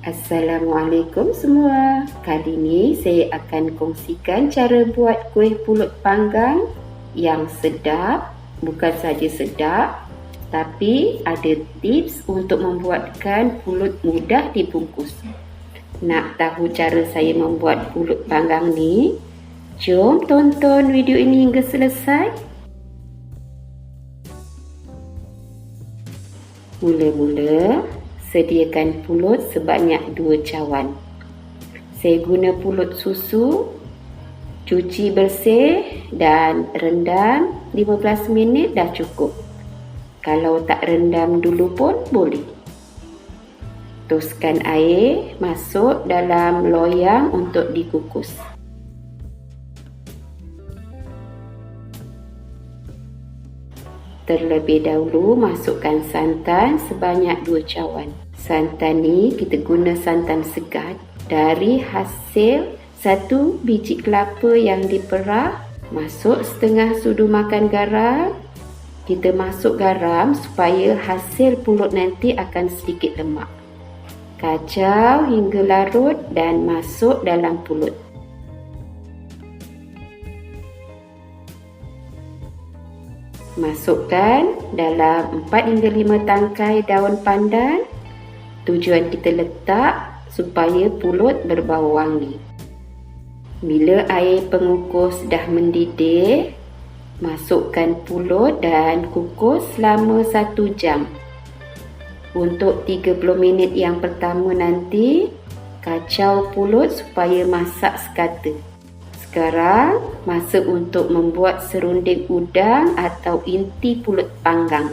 Assalamualaikum semua. Kali ini saya akan kongsikan cara buat kuih pulut panggang yang sedap. Bukan saja sedap, tapi ada tips untuk membuatkan pulut mudah dibungkus. Nak tahu cara saya membuat pulut panggang ni? Jom tonton video ini hingga selesai. Mula-mula, sediakan pulut sebanyak 2 cawan. Saya guna pulut susu, cuci bersih dan rendam 15 minit dah cukup. Kalau tak rendam dulu pun boleh. Tuskan air masuk dalam loyang untuk dikukus. Terlebih dahulu masukkan santan sebanyak 2 cawan. Santan ni kita guna santan segar dari hasil 1 biji kelapa yang diperah. Masuk setengah sudu makan garam. Kita masuk garam supaya hasil pulut nanti akan sedikit lemak. Kacau hingga larut dan masuk dalam pulut. Masukkan dalam 4 hingga 5 tangkai daun pandan. Tujuan kita letak supaya pulut berbau wangi. Bila air pengukus dah mendidih, masukkan pulut dan kukus selama 1 jam. Untuk 30 minit yang pertama nanti, kacau pulut supaya masak sekata. Sekarang, masa untuk membuat serunding udang atau inti pulut panggang.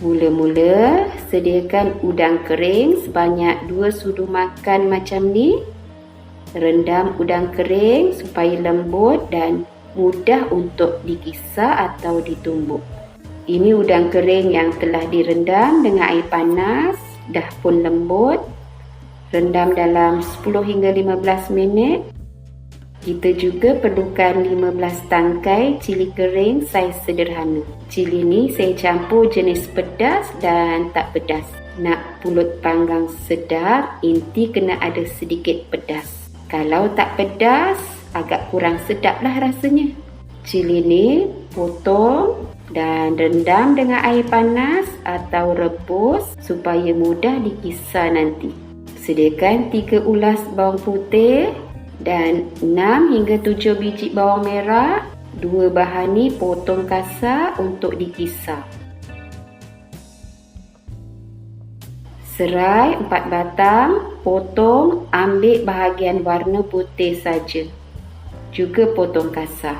Mula-mula, sediakan udang kering sebanyak 2 sudu makan macam ni. Rendam udang kering supaya lembut dan mudah untuk dikisar atau ditumbuk. Ini udang kering yang telah direndam dengan air panas, dah pun lembut. Rendam dalam 10 hingga 15 minit. Kita juga perlukan 15 tangkai cili kering saiz sederhana. Cili ni saya campur jenis pedas dan tak pedas. Nak pulut panggang sedap, inti kena ada sedikit pedas. Kalau tak pedas, agak kurang sedap lah rasanya. Cili ni potong dan rendam dengan air panas atau rebus supaya mudah dikisar nanti. Sediakan 3 ulas bawang putih dan 6 hingga 7 biji bawang merah. 2 bahan ni potong kasar untuk dikisar. Serai 4 batang, potong, ambil bahagian warna putih saja. Juga potong kasar.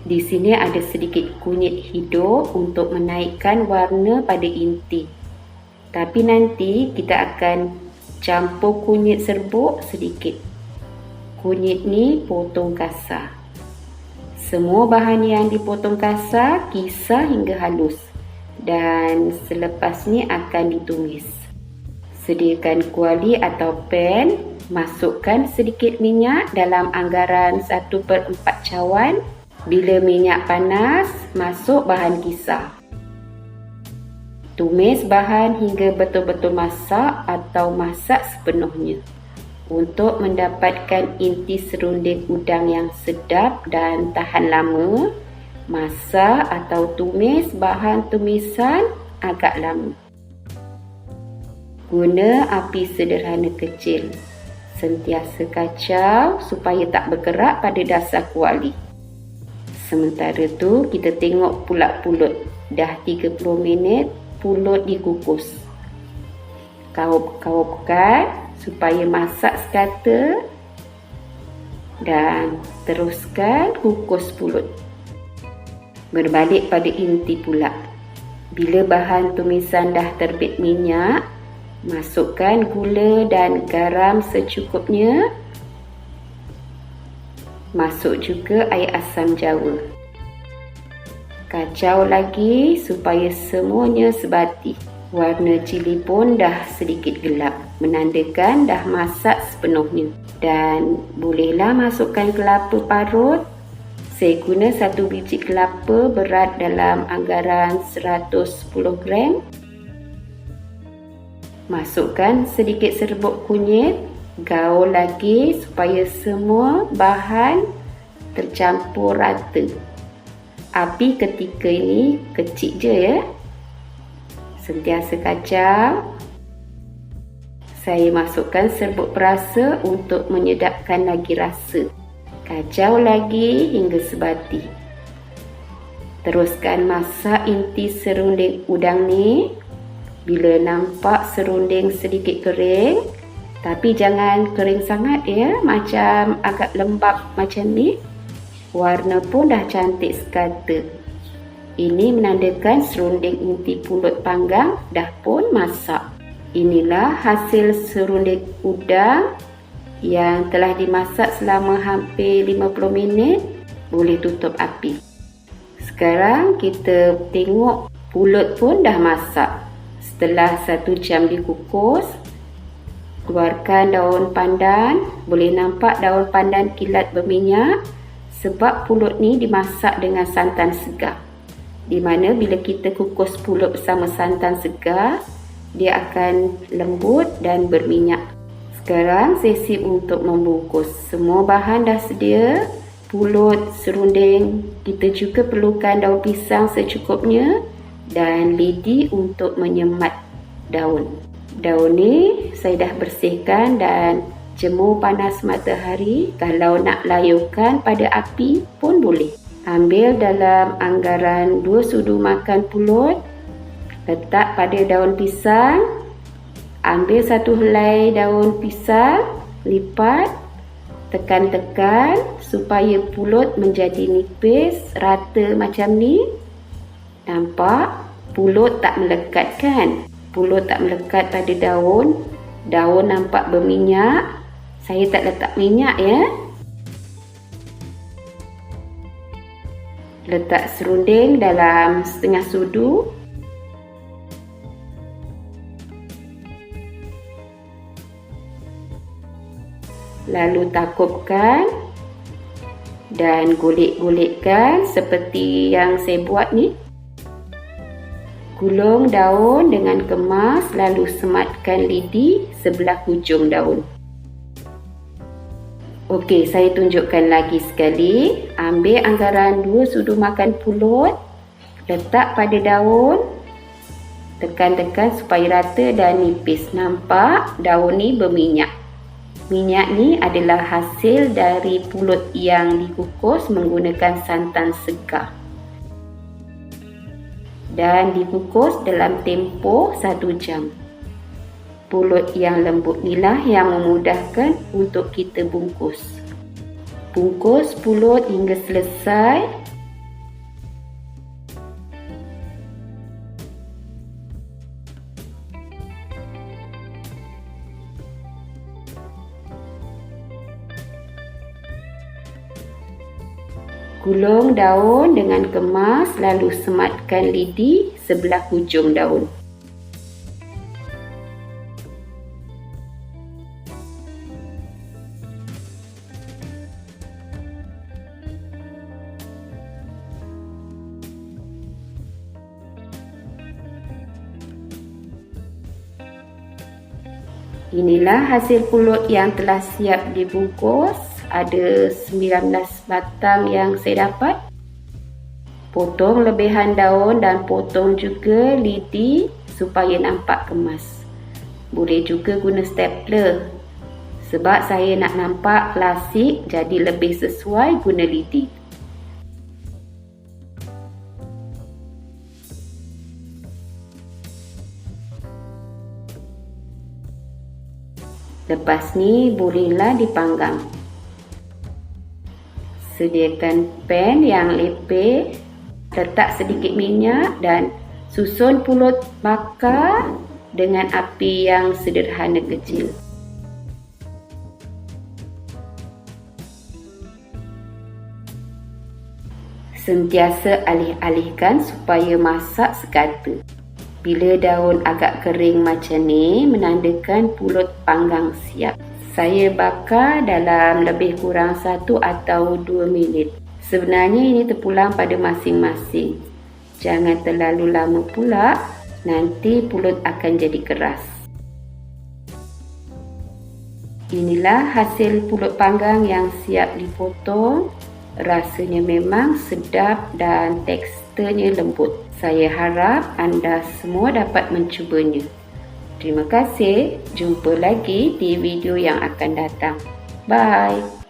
Di sini ada sedikit kunyit hidup untuk menaikkan warna pada inti. Tapi nanti kita akan campur kunyit serbuk sedikit. Kunyit ni potong kasar. Semua bahan yang dipotong kasar, kisar hingga halus. Dan selepas ni akan ditumis. Sediakan kuali atau pan. Masukkan sedikit minyak dalam anggaran 1/4 cawan. Bila minyak panas, masuk bahan kisar. Tumis bahan hingga betul-betul masak atau masak sepenuhnya. Untuk mendapatkan inti serunding udang yang sedap dan tahan lama, masak atau tumis bahan tumisan agak lama. Guna api sederhana kecil. Sentiasa kacau supaya tak bergerak pada dasar kuali. Sementara tu, kita tengok pula pulut. Dah 30 minit. Pulut dikukus. Kaup-kaupkan supaya masak sekata dan teruskan kukus pulut. Berbalik pada inti pula. Bila bahan tumisan dah terbit minyak, masukkan gula dan garam secukupnya. Masuk juga air asam jawa. Kacau lagi supaya semuanya sebati. Warna cili pun dah sedikit gelap, menandakan dah masak sepenuhnya. Dan bolehlah masukkan kelapa parut. Saya guna 1 biji kelapa berat dalam anggaran 110 gram. Masukkan sedikit serbuk kunyit, gaul lagi supaya semua bahan tercampur rata. Api ketika ini kecil je ya. Sentiasa kacau. Saya masukkan serbuk perasa untuk menyedapkan lagi rasa. Kacau lagi hingga sebati. Teruskan masak inti serunding udang ni. Bila nampak serunding sedikit kering, tapi jangan kering sangat ya, macam agak lembab macam ni. Warna pun dah cantik sekata. Ini menandakan serunding inti pulut panggang dah pun masak. Inilah hasil serunding udang yang telah dimasak selama hampir 50 minit. Boleh tutup api. Sekarang kita tengok pulut pun dah masak. Setelah 1 jam dikukus, keluarkan daun pandan. Boleh nampak daun pandan kilat berminyak sebab pulut ni dimasak dengan santan segar. Di mana bila kita kukus pulut bersama santan segar, dia akan lembut dan berminyak. Sekarang saya sip untuk membungkus. Semua bahan dah sedia. Pulut, serunding. Kita juga perlukan daun pisang secukupnya dan lidi untuk menyemat daun. Daun ni saya dah bersihkan dan jemur panas matahari. Kalau nak layukan pada api pun boleh. Ambil dalam anggaran 2 sudu makan pulut. Letak pada daun pisang. Ambil 1 helai daun pisang. Lipat. Tekan-tekan supaya pulut menjadi nipis, rata macam ni. Nampak? Pulut tak melekat kan? Pulut tak melekat pada daun. Daun nampak berminyak. Saya tak letak minyak ya. Letak serunding dalam setengah sudu. Lalu takupkan dan golek-golekkan seperti yang saya buat ni. Gulung daun dengan kemas lalu sematkan lidi sebelah hujung daun. Okey, saya tunjukkan lagi sekali. Ambil anggaran 2 sudu makan pulut. Letak pada daun. Tekan-tekan supaya rata dan nipis. Nampak daun ni berminyak. Minyak ni adalah hasil dari pulut yang dikukus menggunakan santan segar. Dan dikukus dalam tempoh 1 jam. Pulut yang lembut inilah yang memudahkan untuk kita bungkus. Bungkus pulut hingga selesai. Gulung daun dengan kemas lalu sematkan lidi sebelah hujung daun. Inilah hasil pulut yang telah siap dibungkus. Ada 19 batang yang saya dapat. Potong lebihan daun dan potong juga lidi supaya nampak kemas. Boleh juga guna stapler. Sebab saya nak nampak klasik, jadi lebih sesuai guna lidi. Lepas ni bolehlah dipanggang. Sediakan pan yang lepeh, letak sedikit minyak dan susun pulut bakar dengan api yang sederhana kecil. Sentiasa alih-alihkan supaya masak sekata. Bila daun agak kering macam ni, menandakan pulut panggang siap. Saya bakar dalam lebih kurang 1 atau 2 minit. Sebenarnya ini terpulang pada masing-masing. Jangan terlalu lama pula, nanti pulut akan jadi keras. Inilah hasil pulut panggang yang siap dipotong. Rasanya memang sedap dan teksturnya lembut. Saya harap anda semua dapat mencubanya. Terima kasih. Jumpa lagi di video yang akan datang. Bye.